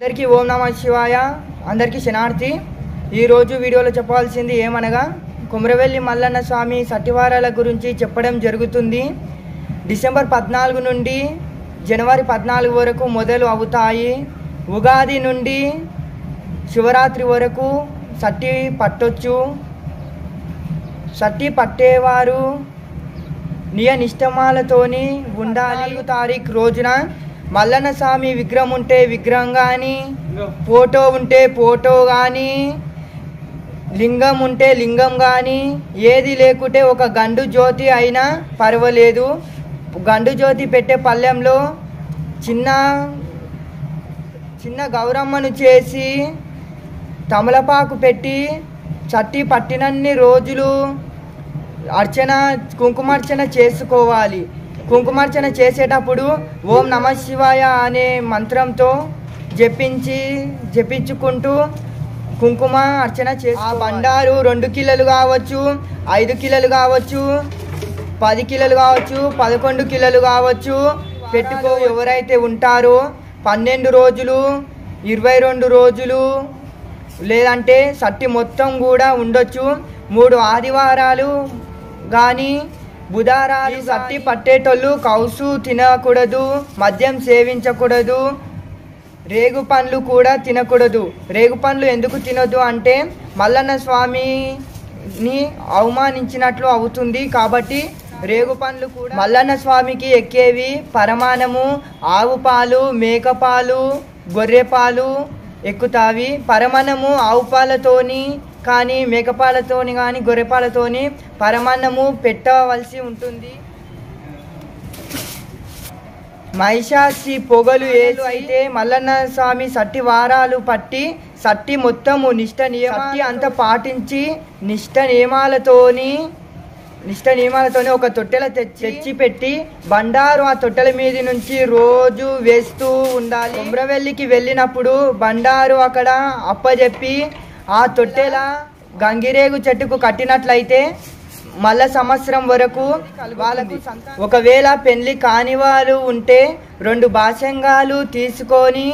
అందరికీ ఓం నమః శివాయ. అందరికీ శనార్థి. ఈరోజు వీడియోలో చెప్పాల్సింది ఏమనగా కుమ్రవెల్లి మల్లన్న స్వామి సట్టివారాల గురించి చెప్పడం జరుగుతుంది. డిసెంబర్ 14 నుండి జనవరి 14 వరకు మొదలు అవుతాయి. ఉగాది నుండి శివరాత్రి వరకు సట్టి పట్టొచ్చు. సట్టి పట్టేవారు నియనిష్టమాలతోని ఉండాలి. 4 తారీఖు రోజున మల్లన్న స్వామి విగ్రహం ఉంటే విగ్రహం కానీ, ఫోటో ఉంటే ఫోటో కానీ, లింగం ఉంటే లింగం కానీ, ఏది లేకుంటే ఒక గండు జ్యోతి అయినా పర్వాలేదు. గండు జ్యోతి పెట్టే పళ్ళెంలో చిన్న చిన్న గౌరమ్మను చేసి తమలపాకు పెట్టి చట్టి పట్టినన్ని రోజులు కుంకుమార్చన చేసుకోవాలి. కుంకుమార్చన చేసేటప్పుడు ఓం నమః శివాయ అనే మంత్రంతో జపించుకుంటూ కుంకుమ అర్చన చేసి ఆ బండారు 2 కిలోలు కావచ్చు, 5 కిలోలు కావచ్చు, 10 కిలోలు కావచ్చు, 11 కిలోలు కావచ్చు పెట్టుకో. ఎవరైతే ఉంటారో 12 రోజులు, 22 రోజులు లేదంటే సట్టి మొత్తం కూడా ఉండొచ్చు. 3 ఆదివారాలు కానీ బుధారాలు సట్టి పట్టేటోళ్ళు కౌసు తినకూడదు, మద్యం సేవించకూడదు, రేగు పండ్లు కూడా తినకూడదు. రేగు పండ్లు ఎందుకు తినొద్దు అంటే మల్లన్న స్వామిని అవమానించినట్లు అవుతుంది. కాబట్టి రేగు పండ్లు కూడా మల్లన్న స్వామికి ఎక్కేవి పరమానము, ఆవు పాలు, మేకపాలు, గొర్రెపాలు ఎక్కుతావి. పరమాన్నము ఆవు పాలతోని కానీ, మేకపాలతోని కానీ, గొర్రెపాలతోని పరమాన్నము పెట్టవలసి ఉంటుంది. మహిషాసి పొగలు ఏలు అయితే మల్లన్న స్వామి సట్టి వారాలు పట్టి సట్టి మొత్తము సట్టి అంతా పాటించి నిష్ట నియమాలతోని ఒక తొట్టెల తెచ్చి పెట్టి బండారు ఆ తొట్టెల మీద నుంచి రోజు వేస్తూ ఉండాలి. కుమ్రవెల్లికి వెళ్ళినప్పుడు బండారు అక్కడ అప్పజెప్పి ఆ తొట్టెల గంగిరేగు చెట్టుకు కట్టినట్లయితే మళ్ళా సంవత్సరం వరకు వాళ్ళకు. ఒకవేళ పెళ్లి కాని వారు ఉంటే 2 బాసంగాలు తీసుకొని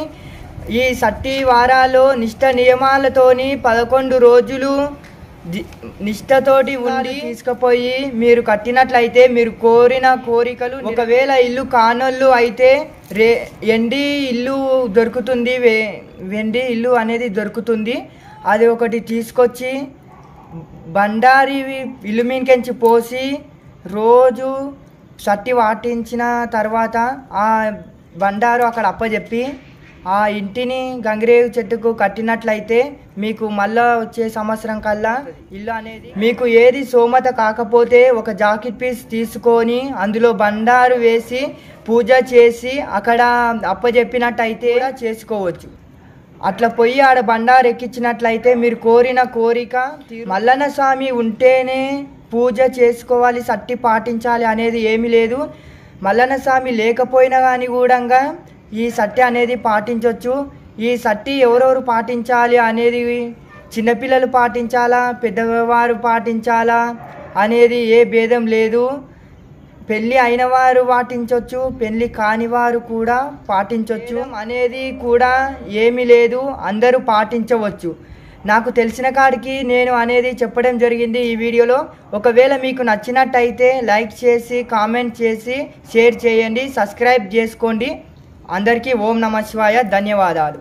ఈ సట్టి వారాలు నిష్ట నియమాలతోని 11 రోజులు నిష్టతోటి ఉండి తీసుకుపోయి మీరు కట్టినట్లయితే మీరు కోరిన కోరికలు. ఒకవేళ ఇల్లు కానోళ్ళు అయితే ఎండి ఇల్లు దొరుకుతుంది, వెండి ఇల్లు అనేది దొరుకుతుంది. అది ఒకటి తీసుకొచ్చి బండారి ఇల్లు మీదకించి పోసి రోజు సట్టి వాటించిన తర్వాత ఆ బండారు అక్కడ అప్పచెప్పి ఆ ఇంటిని గంగిరేగు చెట్టుకు కట్టినట్లయితే మీకు మళ్ళా వచ్చే సంవత్సరం కల్లా ఇల్లు అనేది మీకు ఏది సోమత కాకపోతే ఒక జాకెట్ పీస్ తీసుకొని అందులో బండారు వేసి పూజ చేసి అక్కడ అప్పచెప్పినట్టయితే చేసుకోవచ్చు. అట్లా పోయి ఆడ బండారు ఎక్కించినట్లయితే మీరు కోరిన కోరిక. మల్లన్న స్వామి ఉంటేనే పూజ చేసుకోవాలి, సట్టి పాటించాలి అనేది ఏమీ లేదు. మల్లన్న స్వామి లేకపోయినా కానీ కూడా ఈ సట్టి అనేది పాటించవచ్చు. ఈ సట్టి ఎవరెవరు పాటించాలి అనేది చిన్నపిల్లలు పాటించాలా, పెద్దవారు పాటించాలా అనేది ఏ భేదం లేదు. పెళ్ళి అయిన వారు పాటించవచ్చు, పెళ్ళి కాని వారు కూడా పాటించవచ్చు అనేది కూడా ఏమీ లేదు. అందరూ పాటించవచ్చు. నాకు తెలిసిన కాడికి నేను అనేది చెప్పడం జరిగింది ఈ వీడియోలో. ఒకవేళ మీకు నచ్చినట్టయితే లైక్ చేసి, కామెంట్ చేసి, షేర్ చేయండి, సబ్స్క్రైబ్ చేసుకోండి. అందరికీ ఓం నమః శివాయ. ధన్యవాదాలు.